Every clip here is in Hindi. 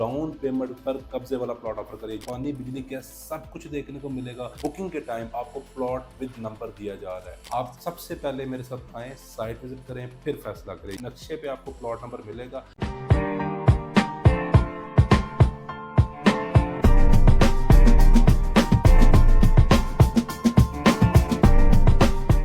डाउन पेमेंट पर कब्जे वाला प्लॉट ऑफर करिए। पानी, बिजली, गैस सब कुछ देखने को मिलेगा। बुकिंग के टाइम आपको प्लॉट विद नंबर दिया जा रहा है। आप सबसे पहले मेरे साथ आए, साइट विजिट करें, फिर फैसला करें। नक्शे पे आपको प्लॉट नंबर मिलेगा।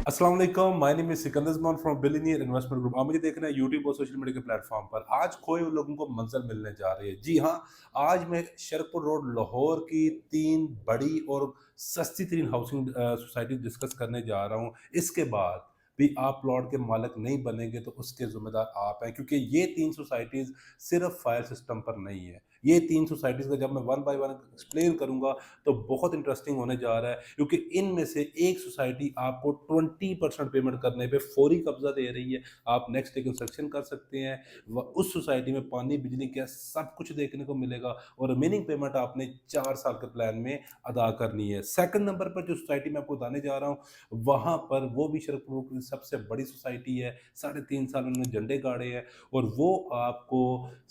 अस्सलाम वालेकुम, my name is Sikandar Usman from billionaire investment group. आप मुझे देख रहे हैं यूट्यूब और सोशल मीडिया के प्लेटफॉर्म पर। आज खोए हुए लोगों को मंजिल मिलने जा रही है। जी हाँ, आज मैं शरकपुर रोड लाहौर की 3 बड़ी और सस्ती तरीन हाउसिंग सोसाइटी डिस्कस करने जा रहा हूँ। इसके बाद भी आप प्लॉट के मालिक नहीं बनेंगे तो उसके जिम्मेदार आप हैं, क्योंकि ये 3 सोसाइटीज सिर्फ फायर सिस्टम पर नहीं है। ये 3 सोसाइटीज का जब मैं वन बाय वन एक्सप्लेन करूंगा तो बहुत इंटरेस्टिंग होने जा रहा है, क्योंकि इनमें से एक सोसाइटी आपको 20% पेमेंट करने पे फौरी कब्जा दे रही है। आप नेक्स्ट डे कंस्ट्रक्शन कर सकते हैं। उस सोसाइटी में पानी, बिजली, गैस सब कुछ देखने को मिलेगा और रिमेनिंग पेमेंट आपने 4 साल के प्लान में अदा करनी है। सेकंड नंबर पर जो सोसाइटी मैं आपको बताने जा रहा हूँ, वहां पर वो भी शरकपुर की सबसे बड़ी सोसाइटी है। 3.5 साल उन्होंने झंडे गाड़े हैं और वो आपको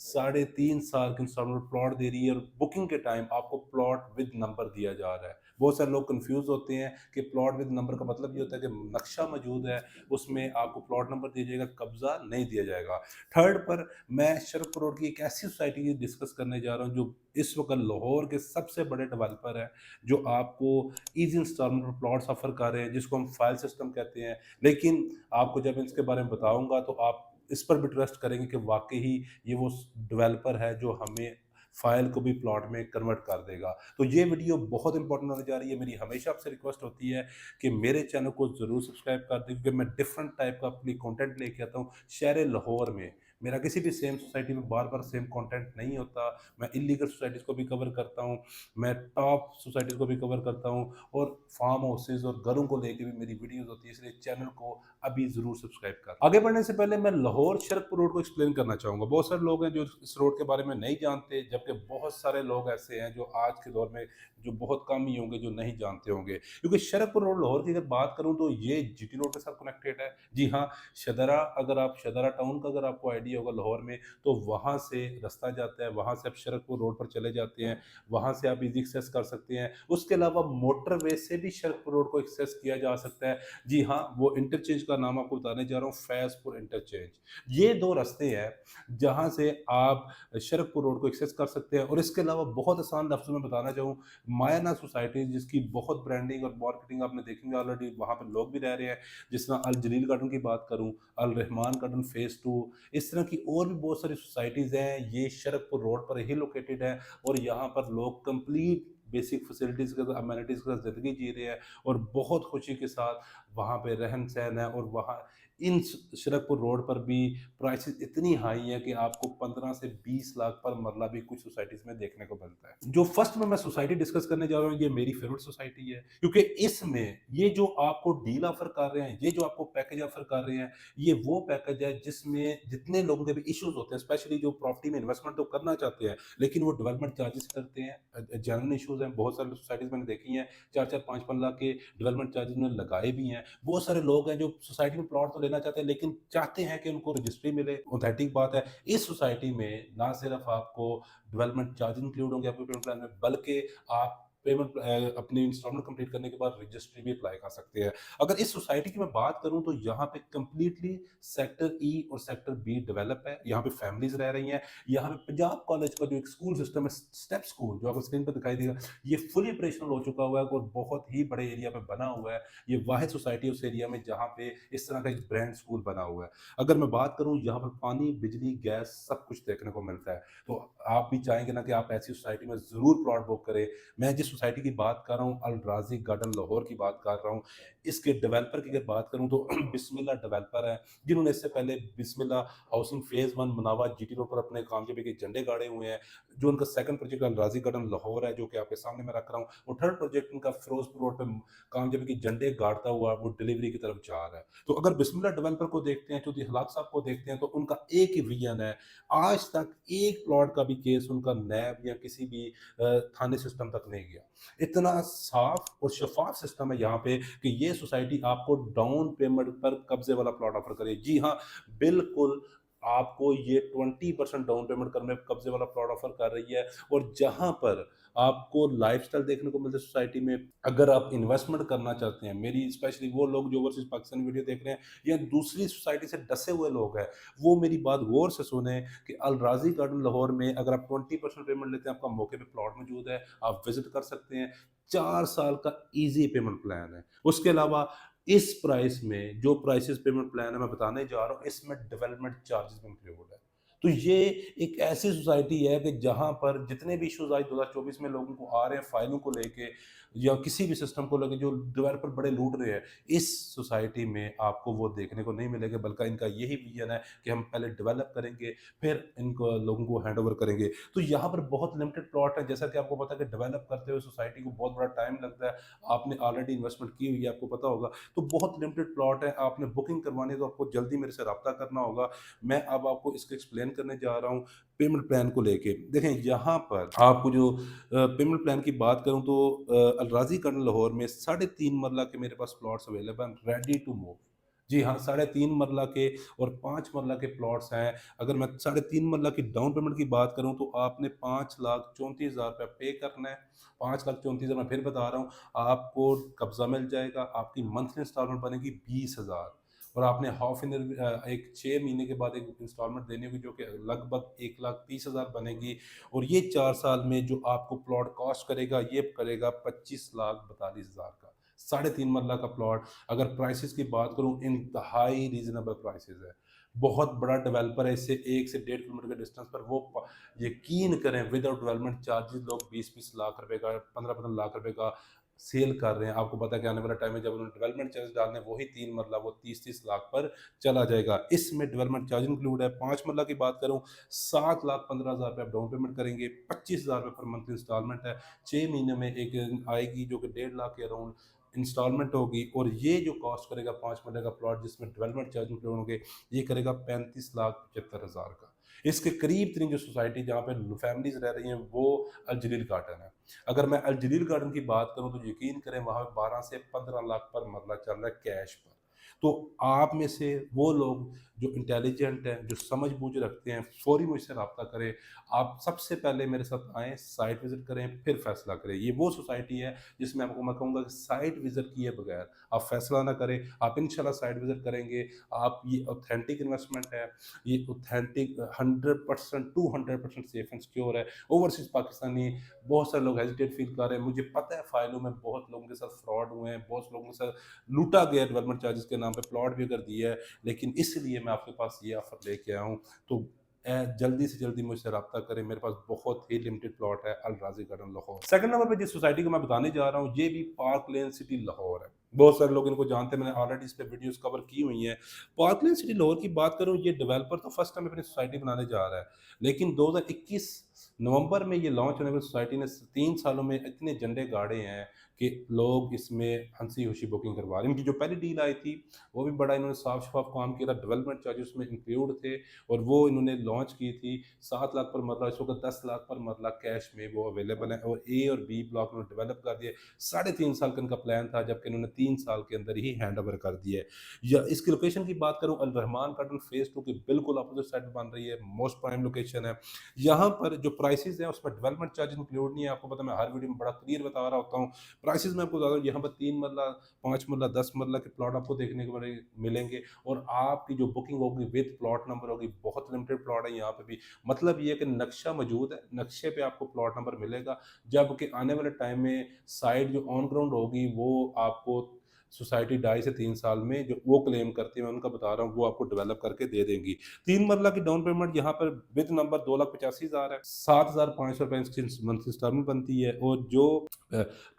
3.5 साल के इंस्टॉलमेंट प्लॉट दे रही है और बुकिंग के टाइम आपको प्लॉट विद नंबर दिया जा रहा है। बहुत सारे लोग कंफ्यूज होते हैं कि प्लॉट विद नंबर का मतलब ये होता है कि नक्शा मौजूद है, उसमें आपको प्लॉट नंबर दिया जाएगा, कब्जा नहीं दिया जाएगा। थर्ड पर मैं शरकपुर रोड की एक ऐसी सोसाइटी की डिस्कस करने जा रहा हूँ जो इस वक्त लाहौर के सबसे बड़े डेवलपर है, जो आपको ईजी इंस्टॉलमेंट पर प्लॉट्स ऑफर कर रहे हैं, जिसको हम फाइल सिस्टम कहते हैं। लेकिन आपको जब इसके बारे में बताऊंगा तो आप इस पर भी ट्रस्ट करेंगे कि वाकई ही ये वो डेवलपर है जो हमें फाइल को भी प्लॉट में कन्वर्ट कर देगा। तो ये वीडियो बहुत इंपॉर्टेंट होने जा रही है। मेरी हमेशा आपसे रिक्वेस्ट होती है कि मेरे चैनल को जरूर सब्सक्राइब कर दें, क्योंकि मैं डिफरेंट टाइप का अपनी कंटेंट लेके आता हूँ शहर लाहौर में। मेरा किसी भी सेम सोसाइटी में बार बार सेम कंटेंट नहीं होता। मैं इलीगल सोसाइटीज़ को भी कवर करता हूँ, मैं टॉप सोसाइटीज़ को भी कवर करता हूँ और फार्म हाउसेज और घरों को लेके भी मेरी वीडियोस होती है। इसलिए चैनल को अभी जरूर सब्सक्राइब कर। आगे बढ़ने से पहले मैं लाहौर शरकपुर रोड को एक्सप्लेन करना चाहूँगा। बहुत सारे लोग हैं जो इस रोड के बारे में नहीं जानते, जबकि बहुत सारे लोग ऐसे हैं जो आज के दौर में जो बहुत कम ही होंगे जो नहीं जानते होंगे। क्योंकि शरकपुर रोड लाहौर की अगर बात करूँ तो ये जीटी रोड के साथ कनेक्टेड है। जी हाँ, शदरा, अगर आप शदरा टाउन का अगर आपको आइडिया होगा लाहौर में, तो वहाँ से रास्ता जाता है, वहाँ से आप शरकपुर रोड पर चले जाते हैं, वहाँ से आप इजी एक्सेस कर सकते हैं। उसके अलावा मोटरवे से भी शरकपुर रोड को एक्सेस किया जा सकता है। जी हाँ, वो इंटरचेंज का नाम आपको बताने जा रहा हूँ, फैजपुर इंटरचेंज। ये 2 रास्ते हैं जहाँ से आप शरकपुर रोड को एक्सेस कर सकते हैं। और इसके अलावा बहुत आसान लफ्ज़ों में बताना चाहूँ, मायना सोसाइटी जिसकी बहुत ब्रांडिंग और मार्केटिंग आपने देखेंगे ऑलरेडी, वहाँ पे लोग भी रह रहे हैं। जिस तरह अल जलील गार्डन की बात करूँ, अल रहमान गार्डन फेज़ 2, इस तरह की और भी बहुत सारी सोसाइटीज़ हैं। ये शरकपुर रोड पर ही लोकेटेड है और यहाँ पर लोग कंप्लीट बेसिक फैसिलिटीज़ के साथ, अमेनिटीज़ के साथ ज़िंदगी जी रहे हैं और बहुत खुशी के साथ वहाँ पे रहन-सहन है। और वहाँ इन शरकपुर रोड पर भी प्राइसेस इतनी हाई है कि आपको 15 से 20 लाख पर मरला भी कुछ सोसाइटीज़ में देखने को मिलता है। जो फर्स्ट में मैं सोसाइटी डिस्कस करने जा रहा हूँ, ये मेरी फेवरेट सोसाइटी है, क्योंकि इसमें ये जो आपको डील ऑफर कर रहे हैं, ये जो आपको पैकेज ऑफर कर रहे हैं, ये वो पैकेज है जिसमें जितने लोगों के भी इश्यूज होते हैं, स्पेशली जो प्रॉपर्टी में इन्वेस्टमेंट तो करना चाहते हैं लेकिन वो डेवलपमेंट चार्जेस करते हैं, जेन्युइन इश्यूज हैं। बहुत सारी सोसाइटीज मैंने देखी हैं, 4-4 5-5 लाख के डेवलपमेंट चार्जेस उन्होंने लगाए भी हैं। बहुत सारे लोग हैं जो सोसाइटी में प्लॉट तो लेना चाहते हैं लेकिन चाहते हैं कि उनको रजिस्ट्री मिले। ऑथेंटिक बात है, इस सोसाइटी में ना सिर्फ आपको डेवलपमेंट चार्ज इंक्लूड होंगे आपके पेमेंट प्लान में, बल्कि आप पेमेंट अपनी इंस्टॉलमेंट कंप्लीट करने के बाद रजिस्ट्री भी अप्लाई कर सकते हैं। अगर इस सोसाइटी की मैं बात करूं तो यहाँ पे कंप्लीटली सेक्टर ई और सेक्टर बी डेवलप है। यहाँ पे फैमिलीज रह रही हैं। यहाँ पे पंजाब कॉलेज का जो एक स्कूल सिस्टम है, स्टेप स्कूल, जो आपको स्क्रीन पर दिखाई देगा, ये फुली ऑपरेशनल हो चुका हुआ है और बहुत ही बड़े एरिया पे बना हुआ है। ये वाहिद सोसाइटी उस एरिया में जहाँ पे इस तरह का एक ब्रांड स्कूल बना हुआ है। अगर मैं बात करूँ, यहाँ पर पानी, बिजली, गैस सब कुछ देखने को मिलता है। तो आप भी चाहेंगे ना कि आप ऐसी सोसाइटी में जरूर प्लॉट बुक करें। मैं जिस सोसाइटी की बात कर रहा हूँ, अल राजी गार्डन लाहौर की बात कर रहा हूँ। इसके डेवलपर की अगर बात करूँ तो बिस्मिल्लाह डेवलपर है, जिन्होंने इससे पहले बिस्मिल्लाह हाउसिंग फेज 1 मनावा जीटी रोड पर अपने कामयाबी के झंडे गाड़े हुए हैं। जो उनका सेकंड प्रोजेक्ट अल राजी गार्डन लाहौर है, जो कि आपके सामने मैं रख रहा हूँ, और थर्ड प्रोजेक्ट उनका फिरोजपुर रोड पे कामयाबी के झंडे गाड़ता हुआ वो डिलीवरी की तरफ जा रहा है। तो अगर बिस्मिल्लाह डेवलपर को देखते हैं, चौधरी हलाक साहब को देखते हैं, तो उनका एक ही विजन है। आज तक एक प्लॉट का भी केस उनका नैब या किसी भी थाने सिस्टम तक नहीं गया। इतना साफ और शफाफ सिस्टम है यहाँ पे कि ये सोसाइटी आपको डाउन पेमेंट पर कब्जे वाला प्लॉट ऑफर करे। जी हाँ, बिल्कुल आपको ये 20% डाउन पेमेंट करने में कब्जे वाला प्लॉट ऑफर कर रही है। और जहां पर आपको लाइफस्टाइल देखने को मिलता है सोसाइटी में, अगर आप इन्वेस्टमेंट करना चाहते हैं, मेरी स्पेशली वो लोग जो ओवरसीज पाकिस्तान वीडियो देख रहे हैं या दूसरी सोसाइटी से डसे हुए लोग हैं, वो मेरी बात गौर से सुने कि अल राजी गार्डन लाहौर में अगर आप 20% पेमेंट लेते हैं, आपका मौके पे प्लॉट मौजूद है, आप विजिट कर सकते हैं। 4 साल का इजी पेमेंट प्लान है। उसके अलावा इस प्राइस में जो प्राइसेस पेमेंट प्लान है मैं बताने जा रहा हूँ, इसमें डेवलपमेंट चार्जेस भी इंक्लूड है। तो ये एक ऐसी सोसाइटी है कि जहां पर जितने भी इश्यूज आज 2024 में लोगों को आ रहे हैं फाइलों को लेके या किसी भी सिस्टम को लेके, जो डेवलपर बड़े लूट रहे हैं, इस सोसाइटी में आपको वो देखने को नहीं मिलेगा। बल्कि इनका यही विजन है कि हम पहले डेवलप करेंगे, फिर इनको लोगों को हैंड ओवर करेंगे। तो यहाँ पर बहुत लिमिटेड प्लॉट है। जैसा कि आपको पता है कि डेवलप करते हुए सोसाइटी को बहुत बड़ा टाइम लगता है। आपने ऑलरेडी इन्वेस्टमेंट की हुई है, आपको पता होगा। तो बहुत लिमिटेड प्लॉट है। आपने बुकिंग करवानी है तो आपको जल्दी मेरे से रब्ता करना होगा। मैं अब आपको इसको एक्सप्लेन करने जा रहा हूँ पेमेंट प्लान को लेके। देखें, यहाँ पर आपको जो पेमेंट प्लान की बात करूँ तो अलराजी गार्डन लाहौर में 3.5 मरला के मेरे पास प्लॉट्स अवेलेबल हैं, रेडी टू मूव। जी हाँ, 3.5 मरला के और 5 मरला के प्लॉट्स हैं। अगर मैं 3.5 मरला की डाउन पेमेंट की बात करूं तो आपने 5,34,000 रुपया पे करना है। 5,34,000 मैं फिर बता रहा हूँ, आपको कब्जा मिल जाएगा। आपकी मंथली इंस्टॉलमेंट बनेगी 20,000 और आपने हाफ इन एक 6 महीने के बाद एक इंस्टॉलमेंट देनी होगी जो कि लगभग 1,30,000 बनेगी। और ये 4 साल में जो आपको प्लॉट कॉस्ट करेगा, ये करेगा 25,42,000 का। 3.5 मरला का प्लॉट। अगर प्राइसेस की बात करूं, इंतहाई रीजनेबल प्राइसेस है। बहुत बड़ा डेवलपर है, इससे 1 से 1.5 किलोमीटर के डिस्टेंस पर। वो यकीन करें, विदाउट डेवलपमेंट चार्जेस लोग 20-20 लाख रुपए का, 15-15 लाख रुपए का सेल कर रहे हैं। आपको पता है कि आने वाला टाइम में जब उन्होंने डेवलपमेंट चार्ज डालने, वही 3 मरला वो 30-30 लाख पर चला जाएगा। इसमें डेवलपमेंट चार्ज इंक्लूड है। 5 मरला की बात करूं, 7,15,000 रुपये आप डाउन पेमेंट करेंगे, 25,000 रुपये पर मंथ इंस्टॉलमेंट है। 6 महीने में एक आएगी जो कि 1.5 लाख के अराउंड इंस्टॉलमेंट होगी। और ये जो कॉस्ट करेगा 5 मरले का प्लॉट जिसमें डेवलपमेंट चार्ज इंक्लूड होंगे, ये करेगा 35,75,000 का। इसके करीब तरीन जो सोसाइटी जहाँ पे फैमिलीज रह रही हैं वो अल जलील गार्डन है। अगर मैं अल जलील गार्डन की बात करूं तो यकीन करें, वहां 12 से 15 लाख पर मरला चल रहा है कैश पर। तो आप में से वो लोग जो इंटेलिजेंट हैं, जो समझ बूझ रखते हैं, फौरी मुझसे रब्ता करें। आप सबसे पहले मेरे साथ आएँ, साइट विजिट करें, फिर फैसला करें। ये वो सोसाइटी है जिसमें आपको मैं कहूँगा कि साइट विजिट किए बगैर आप फैसला ना करें। आप इंशाल्लाह साइट विजिट करेंगे, आप ये ऑथेंटिक इन्वेस्टमेंट है, ये ऑथेंटिक 100% 200% सेफ एंड सिक्योर है। ओवरसीज पाकिस्तानी बहुत सारे लोग हेजिटेट फील कर रहे हैं। मुझे पता है फाइलों में बहुत लोगों के साथ फ्रॉड हुए हैं, बहुत लोगों के साथ लूटा गया डेवलपमेंट चार्जेस के नाम पे, प्लॉट भी कर दिया है। लेकिन इसलिए मैं आपके पास ये ऑफर लेके आया हूँ। तो जल्दी से जल्दी मुझसे रब्ता करें। मेरे पास बहुत ही लिमिटेड प्लॉट है अल राजी गार्डन लाहौर। सेकंड नंबर पे जिस सोसाइटी को मैं बताने जा रहा हूँ, ये भी पार्क लेन सिटी लाहौर है। बहुत सारे लोग इनको जानते हैं, मैंने ऑलरेडी इस पे वीडियोस कवर की हुई हैं। पार्क लेन सिटी लाहौर की बात करूँ, ये डेवलपर तो फर्स्ट टाइम अपनी सोसाइटी बनाने जा रहा है, लेकिन 2021 नवंबर में ये लॉन्च होने पर सोसाइटी ने 3 सालों में इतने झंडे गाड़े हैं कि लोग इसमें हंसी खुशी बुकिंग करवा रहे हैं। इनकी जो पहली डील आई थी वो भी बड़ा इन्होंने साफ शफाफ काम किया था, डेवलपमेंट चार्जेस में इंक्लूड थे। और वो इन्होंने लॉन्च की थी 7 लाख पर मरला, इस वक्त 10 लाख पर मरला कैश में वो अवेलेबल है। और ए और बी ब्लॉक उन्होंने डेवलप कर दिए। 3.5 साल का इनका प्लान था, जबकि इन्होंने 3 साल के अंदर ही हैंड ओवर कर दिया है। या इसकी लोकेशन की बात करूँ, अल रहमान गार्डन फेज 2 की बिल्कुल अपोजिट साइड बन रही है, मोस्ट प्राइम लोकेशन है। यहाँ पर जो प्राइसेस हैं उसमें डेवलपमेंट चार्जेस इंक्लूड नहीं है। आपको पता है, मैं हर वीडियो में बड़ा क्लियर बता रहा होता हूँ। प्राइसेस में आपको बता दूं, यहाँ पर 3 मरला, 5 मरला, 10 मरला के प्लॉट आपको देखने को मिलेंगे। और आपकी जो बुकिंग होगी विद प्लॉट नंबर होगी। बहुत लिमिटेड प्लॉट है यहाँ पे भी। मतलब ये है कि नक्शा मौजूद है, नक्शे पे आपको प्लॉट नंबर मिलेगा। जबकि आने वाले टाइम में साइट जो ऑन ग्राउंड होगी वो आपको सोसाइटी 2.5 से 3 साल में जो वो क्लेम करती है, मैं उनका बता रहा हूँ, वो आपको डेवलप करके दे देंगी। 3 मरला की डाउन पेमेंट यहाँ पर विद नंबर 2,85,000 है। 7,500 रुपए इसकी मंथली इंस्टॉलमेंट बनती है। और जो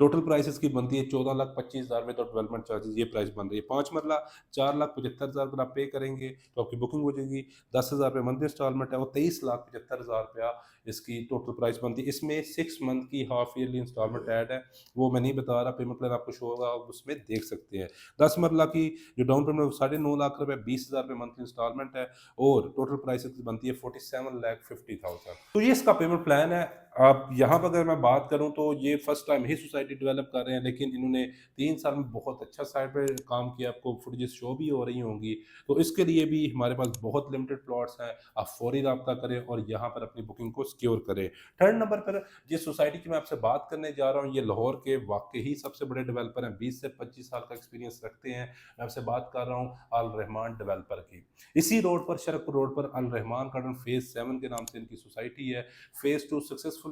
टोटल प्राइस इसकी बनती है 14,25,000 में, तो डेवलपमेंट चार्जेस ये प्राइस बन रही है। 5 मरला 4,75,000 अगर आप पे करेंगे तो आपकी बुकिंग हो जाएगी। 10,000 रुपये मंथली इंस्टॉलमेंट है और 23,75,000 रुपया इसकी टोटल प्राइस बनती है। इसमें 6 मंथ की हाफ ईयरली इंस्टॉलमेंट ऐड है, वो मैं नहीं बता रहा, पेमेंट प्लान आपको शो होगा, आप उसमें देख सकते हैं। 10 मरला की जो डाउन पेमेंट 9.5 लाख रुपए, 20,000 रुपये मंथली इंस्टॉलमेंट है। और टोटल प्राइस बनती है 47,50,000। तो ये इसका पेमेंट प्लान है। अब यहाँ पर अगर मैं बात करूँ तो ये फर्स्ट टाइम ही सोसाइटी डेवलप कर रहे हैं, लेकिन इन्होंने 3 साल में बहुत अच्छा साइड पे काम किया, आपको फुटेजेस शो भी हो रही होंगी। तो इसके लिए भी हमारे पास बहुत लिमिटेड प्लॉट्स हैं, आप फ़ौरी राब्ता करें और यहाँ पर अपनी बुकिंग को सिक्योर करें। थर्ड नंबर पर जिस सोसाइटी की मैं आपसे बात करने जा रहा हूँ, ये लाहौर के वाक़ई ही सबसे बड़े डेवलपर हैं, 20 से 25 साल का एक्सपीरियंस रखते हैं। मैं आपसे बात कर रहा हूँ अल रहमान डेवलपर की। इसी रोड पर, शरकपुर रोड पर अल रहमान गार्डन फ़ेज़ 7 के नाम से इनकी सोसाइटी है। फ़ेज़ 2 सक्सेसफुली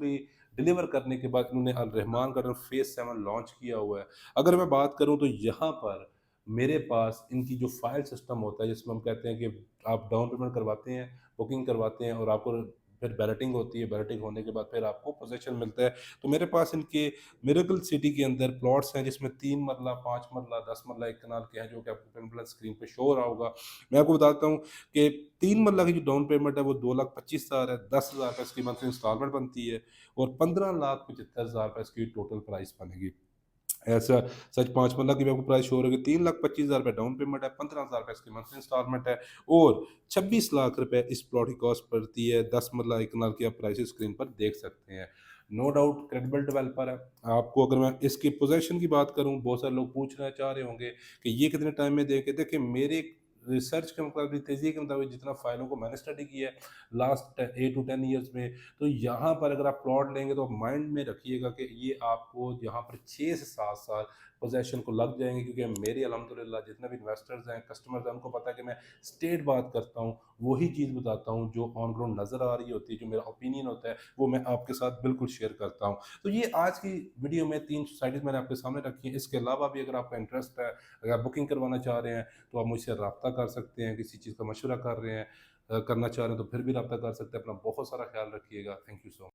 डिलीवर करने के बाद इन्होंने अल रहमान गार्डन फ़ेज़ 7 लॉन्च किया हुआ है। अगर मैं बात करूँ तो यहाँ पर मेरे पास इनकी जो फ़ाइल सिस्टम होता है, जिसमें हम कहते हैं कि आप डाउन पेमेंट करवाते हैं, बुकिंग करवाते हैं और आपको फिर बैलेटिंग होती है, बैलेटिंग होने के बाद फिर आपको पोज़ीशन मिलता है। तो मेरे पास इनके मिरेकल सिटी के अंदर प्लॉट्स हैं, जिसमें 3 मरला, 5 मरला, 10 मरला, 1 कनाल के हैं, जो कि आपको पेमेंट स्क्रीन पे शो हो रहा होगा। मैं आपको बताता हूँ कि 3 मरला की जो डाउन पेमेंट है वो 2,25,000 है, 10,000 रुपए इसकी मंथली इंस्टॉलमेंट बनती है और 15,75,000 रुपए इसकी टोटल प्राइस बनेगी। ऐसा सच 5 मरला की भी आपको प्राइस शो हो रही है, 3,25,000 रुपए डाउन पेमेंट है, 15,000 रुपए इसकी मंथली इंस्टॉलमेंट है और 26 लाख रुपए इस प्लॉट की कॉस्ट पड़ती है। 10 मरला 1 कनाल की आप प्राइस स्क्रीन पर देख सकते हैं। नो डाउट क्रेडिबल डेवलपर है। आपको अगर मैं इसकी पोज़ेशन की बात करूँ, बहुत सारे लोग पूछना चाह रहे होंगे कि ये कितने टाइम में देंगे? देखिए, मेरे रिसर्च के मुताबिक, तज़िये के मुताबिक, जितना फ़ाइलों को मैंने स्टडी किया है लास्ट 8 टू 10 इयर्स में, तो यहाँ पर अगर आप प्लॉट लेंगे तो आप माइंड में रखिएगा कि ये आपको यहाँ पर 6 से 7 साल पोज़ेशन को लग जाएँगे, क्योंकि मेरे अल्हम्दुलिल्लाह जितने भी इन्वेस्टर्स हैं, कस्टमर्स हैं, उनको पता है कि मैं स्टेट बात करता हूँ, वही चीज़ बताता हूँ जो ऑन ग्राउंड नज़र आ रही होती है, जो मेरा ओपिनियन होता है, वो मैं आपके साथ बिल्कुल शेयर करता हूँ। तो ये आज की वीडियो में 3 सोसाइटीज़ मैंने आपके सामने रखी हैं। इसके अलावा भी अगर आपका इंटरेस्ट है, अगर आप बुकिंग करवाना चाह रहे हैं, तो आप मुझसे राब्ता कर सकते हैं, किसी चीज़ का मशवरा कर रहे हैं करना चाह रहे हैं तो फिर भी राब्ता कर सकते हैं। अपना बहुत सारा ख्याल रखिएगा। Thank you so